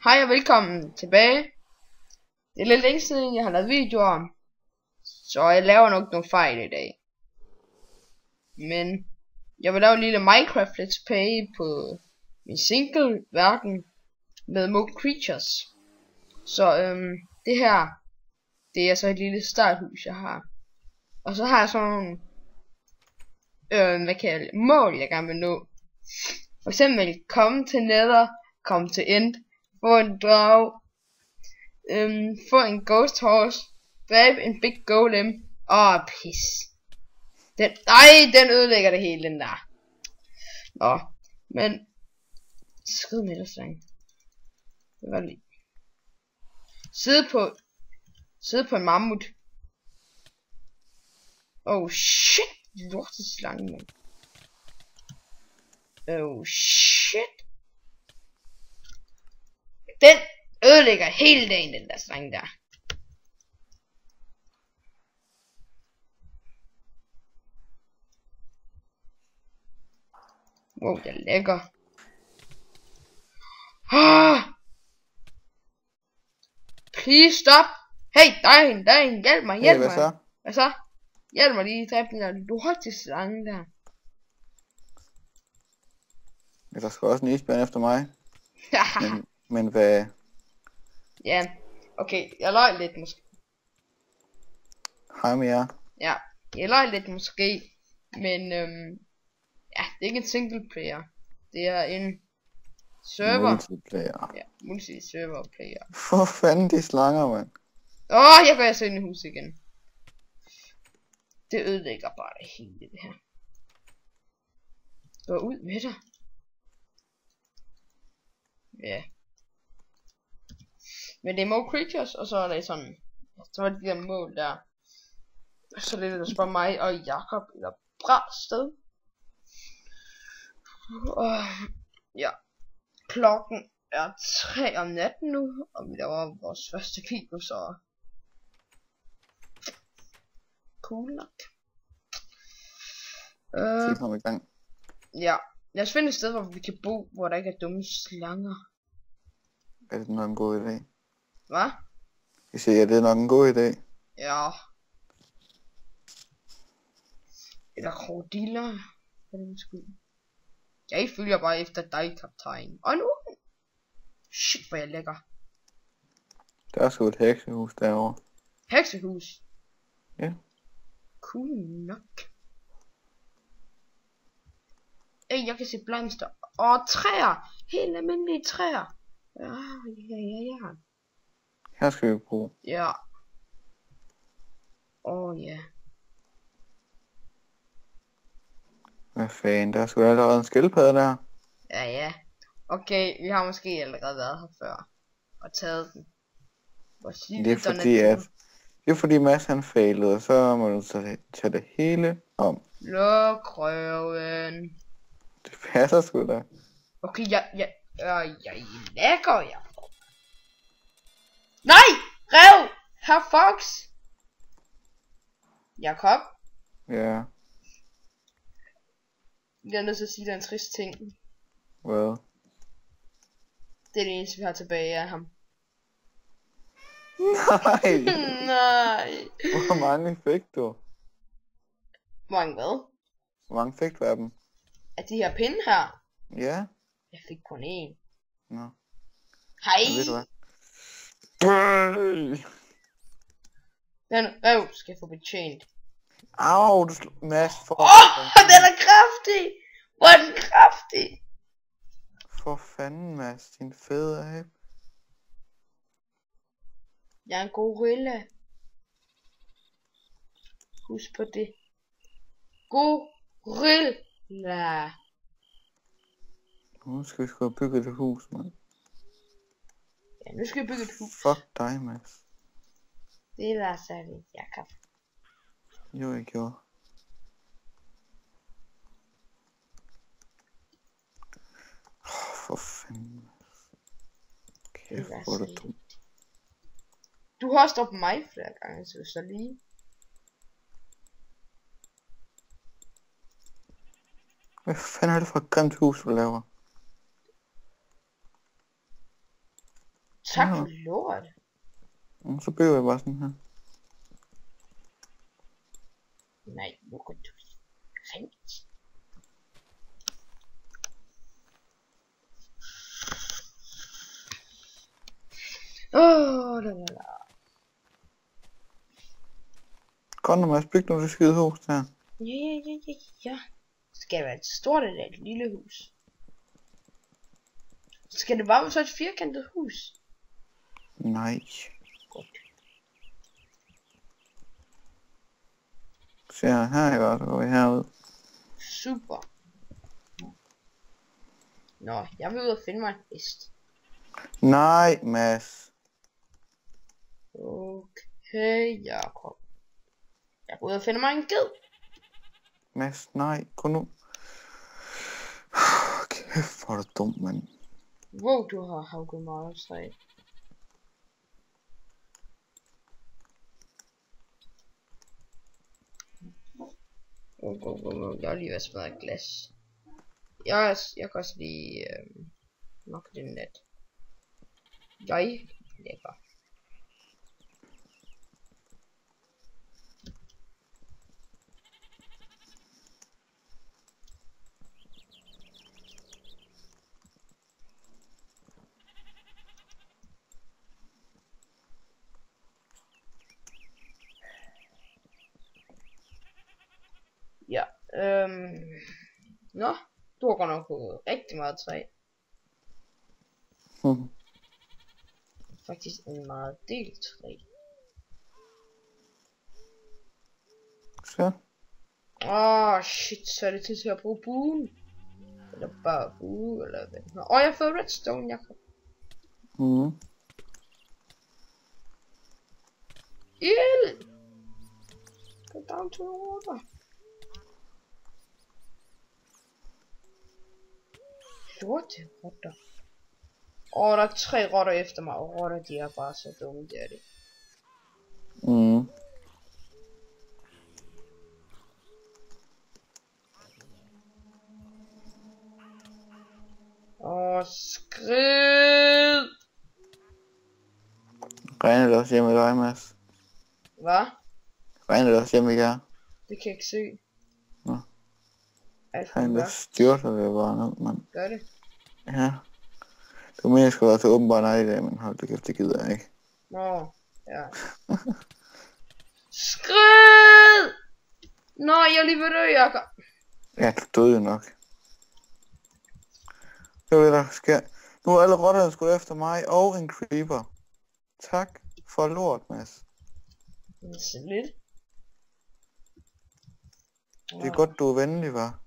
Hej og velkommen tilbage. Det er lidt længe siden jeg har lavet videoer, så jeg laver nok nogle fejl i dag. Men jeg vil lave en lille Minecraft Let's Play på min single verden med Mo Creatures. Så det her, det er så et lille starthus jeg har. Og så har jeg sådan nogle mål jeg gerne vil nå. For eksempel komme til Nether, komme til End, få en drag, få en ghost horse, dræbe en big golem. Pis. Den ødelægger det hele, den der. Nå, men skrid med det, slang. Det var lige. Sidde på en mammut. Oh shit, lorteslange, mand. Oh shit. Den ødelægger hele dagen, den der slange der. Wow, det er lækker. Please stop. Hey, dig, hjælp mig. Hvad så? Hjælp mig lige, dræb den der lorteslange der. Ja, der skal også en isbjørn efter mig. men hvad? Ja, okay, jeg løg lidt måske. Hej med jer. Ja, jeg løg lidt måske. Men ja, det er ikke en single player. Det er en server. Multiplayer. Ja, multi-server player. For fanden de slanger, mand. Jeg går altså ind i huset igen. Det ødelægger bare det hele, det her. Gå ud med dig. Ja. Men det er Mo Creatures, og så er der sådan. Så er det de der mål der. Så er det der spørger mig og Jakob eller Brasted. Ja. Klokken er 3 om natten nu, og vi laver vores første video, så cool nok. Så kommer i gang. Ja, lad os finde et sted, hvor vi kan bo, hvor der ikke er dumme slanger. Er det nok en god idé? Hvad? Jeg siger, det er nok en god idé. Ja. Eller krokodiller. For den skyld. Jeg følger bare efter dig, kaptajn. Og nu. Shit, hvor jeg lækker. Der er sgu et heksehus derovre. Heksehus? Ja. Cool nok. Jeg kan se blomster. Og træer. Helt almindelige træer. Ja. Her skal vi bo. Ja. Ja. Hvad fanden, der er sgu allerede en skildpadde der. Ja. Okay, vi har måske allerede været her før. Og taget den. Det er fordi Mads han failede, og så må du tage det hele om. Luk røven. Det passer sgu da. Okay, jeg lækker jeg. Nej! Rev! Herr Fox! Jakob? Ja. Jeg er nødt til at sige, at der er en trist ting. Well. Det er det eneste, vi har tilbage af ham. Nej! Nej! Hvor mange fik du? Hvor mange hvad? Hvor mange fik du af dem? Af de her pinde her? Ja. Jeg fik kun én. Nå. Hej! Ved du hvad? Den rev skal jeg få betjent. Au, du slår Mads for... Den er kraftig! Hvor er den kraftig! For fanden, Mads, din fede abe. Jeg er en gorilla. Husk på det. Gorilla. Nu skal vi sgu have bygget et hus, mand. Ja, nu skal vi bygge et hus. Fuck dig, Mads. Det er da særligt, Jakob. Jo, jeg gjorde. For fanden. Kæft, hvor er det dumt. Du har stoppet mig flere gange, så lige. Hvad fanden er det for et grimt hus, du laver? Tak for lort. Så bygger jeg bare sådan her. Nej, nu kan du rent. La la la. Godt, når man bygger nogle skide hus der. Ja. Skal det være et stort eller et lille hus? Skal det bare være så et firkantet hus? Nej. Godt. Se her, ikke? Så går vi herud. Super. Nå, jeg vil ud og finde mig en hest. Nej, Mads. Okay, Jakob. Jeg går ud og finder mig en ged. Mads, nej. Gå nu. Kæft, hvor er du dum, mand. Wow, du har hugget meget træ. Jeg har lige været smadret glas. Jeg kan også lige nok det net. Jeg lægger. Ja, nå, du har godt nok fået rigtig meget træ. Faktisk en meget del træ. Så. Shit, så er det tid til at bruge buen. Eller bare bue, eller hvad. Jeg har fået redstone, Jakob. Ild! Go down to the water. Lorte rotter. Der er 3 rotter efter mig, og rotter de er bare så dumme, det er det. Skrid! Regner det også hjemme i dig, Mads? Hvad? Regner det også hjemme i jer? Det kan jeg ikke se. Nå. Alt Han for der styrter det bare ned, mand. gør det. Ja. Du mener, jeg skulle være til åbenbart nej i dag, men hold det kæft, det gider jeg ikke. Nå, ja. Skrid! Nå, jeg er lige ved dø, Jakob. Ja, du døde jo nok. Det var det, der sker. Nu er alle rotterne skudt efter mig og en creeper. Tak for lort, Mads. Så lidt. Det er godt, du er venlig, var.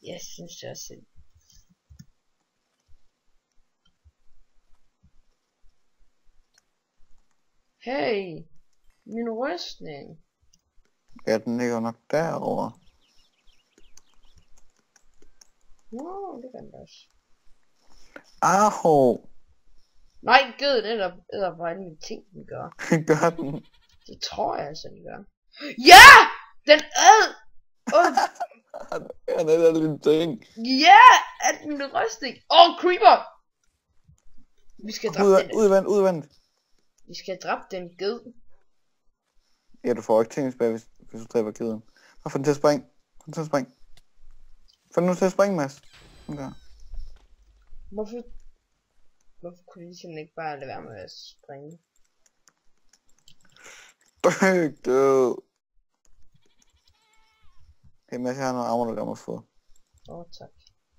Jeg synes det også selv. Hey, min rustning. Ja, den ligger nok derovre. Nå, det kan den også. Aho! Nej, gud, det er bare alle mine ting, den gør. Gør den? Det tror jeg altså, den gør. Ja! Den ad! Ja, det er lidt ting. Ja! Er den med rustning? Creeper! Vi skal dræbe den. Udvand. Vi skal dræbe den ged. Ja, du får ikke ting tilbage, hvis du dræber kæden. Få den til at springe. Få den nu til at springe, Mads. Okay. Hvorfor kunne de simpelthen ikke bare lade være med at springe? Du. Hey Mads, jeg har noget armor, du kan få. Tak.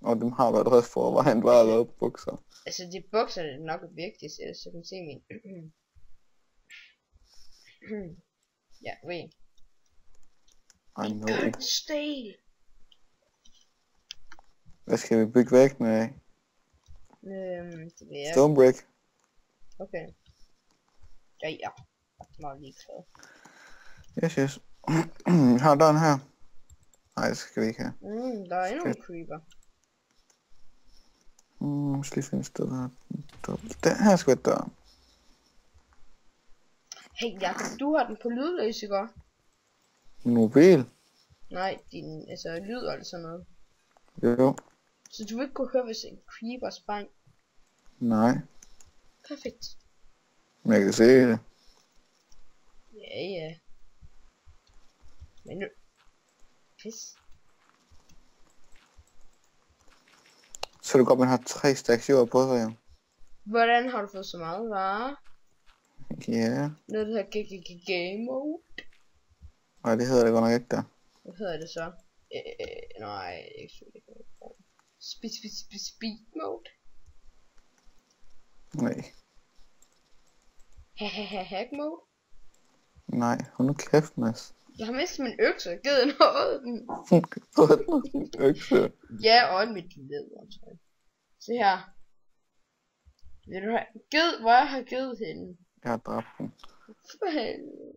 Og dem har du allerede forvejen, bare lavet bukser. Altså, de bukser er nok vigtigt, så du kan se min. Ja, wait. I know. Stale. Hvad skal vi bygge væk med? Det vil jeg. Stone brick. Okay. Ja. Meget lige klar. Yes. Har døren her? Nej, det skal vi ikke have. Der er endnu en creeper. Skal lige finde et sted her. Den her skal være døren. Hey Jakob, du har den på lydløs, ikke? Mobil? Nej, din lyd eller sådan noget. Jo. Så du vil ikke kunne høre, hvis en creeper sprang? Nej. Perfekt. Men jeg kan se det. Ja, ja. Men nu... Pis. Så du godt, man har 3 stacks jord på sig, jo. Hvordan har du fået så meget varer? Ja. Noget der hedder game mode. Nej, det hedder det godt nok ikke der. Hvad hedder det så? Nej, ikke speed mode. Nej. Hack mode. Nej, hold nu kæft, Mads. Jeg har mistet min økse. Givet noget den. Økse. Ja, og mit leder, tror jeg. Se her. Vil du have givet, hvor jeg har givet hende? Jeg har dræbt den. For helvede.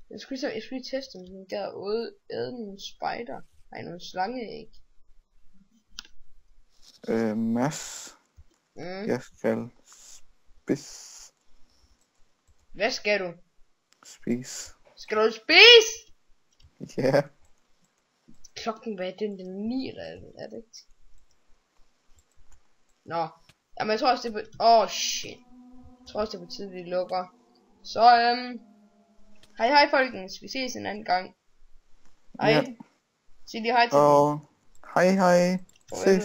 Jeg skulle lige teste, om den gad æde nogle spider. Nej, nogle slangeæg. Mads. Jeg skal Hvad skal du? spise. Skal du spise? Ja. Klokken hvad er den 9 er det ikke? Nå. Jamen jeg tror også det er på... shit. Jeg tror også det er på tid vi lukker. Så hej folkens. Vi ses en anden gang. Hej. Ja. Sig lige hej til Og hej. Ses.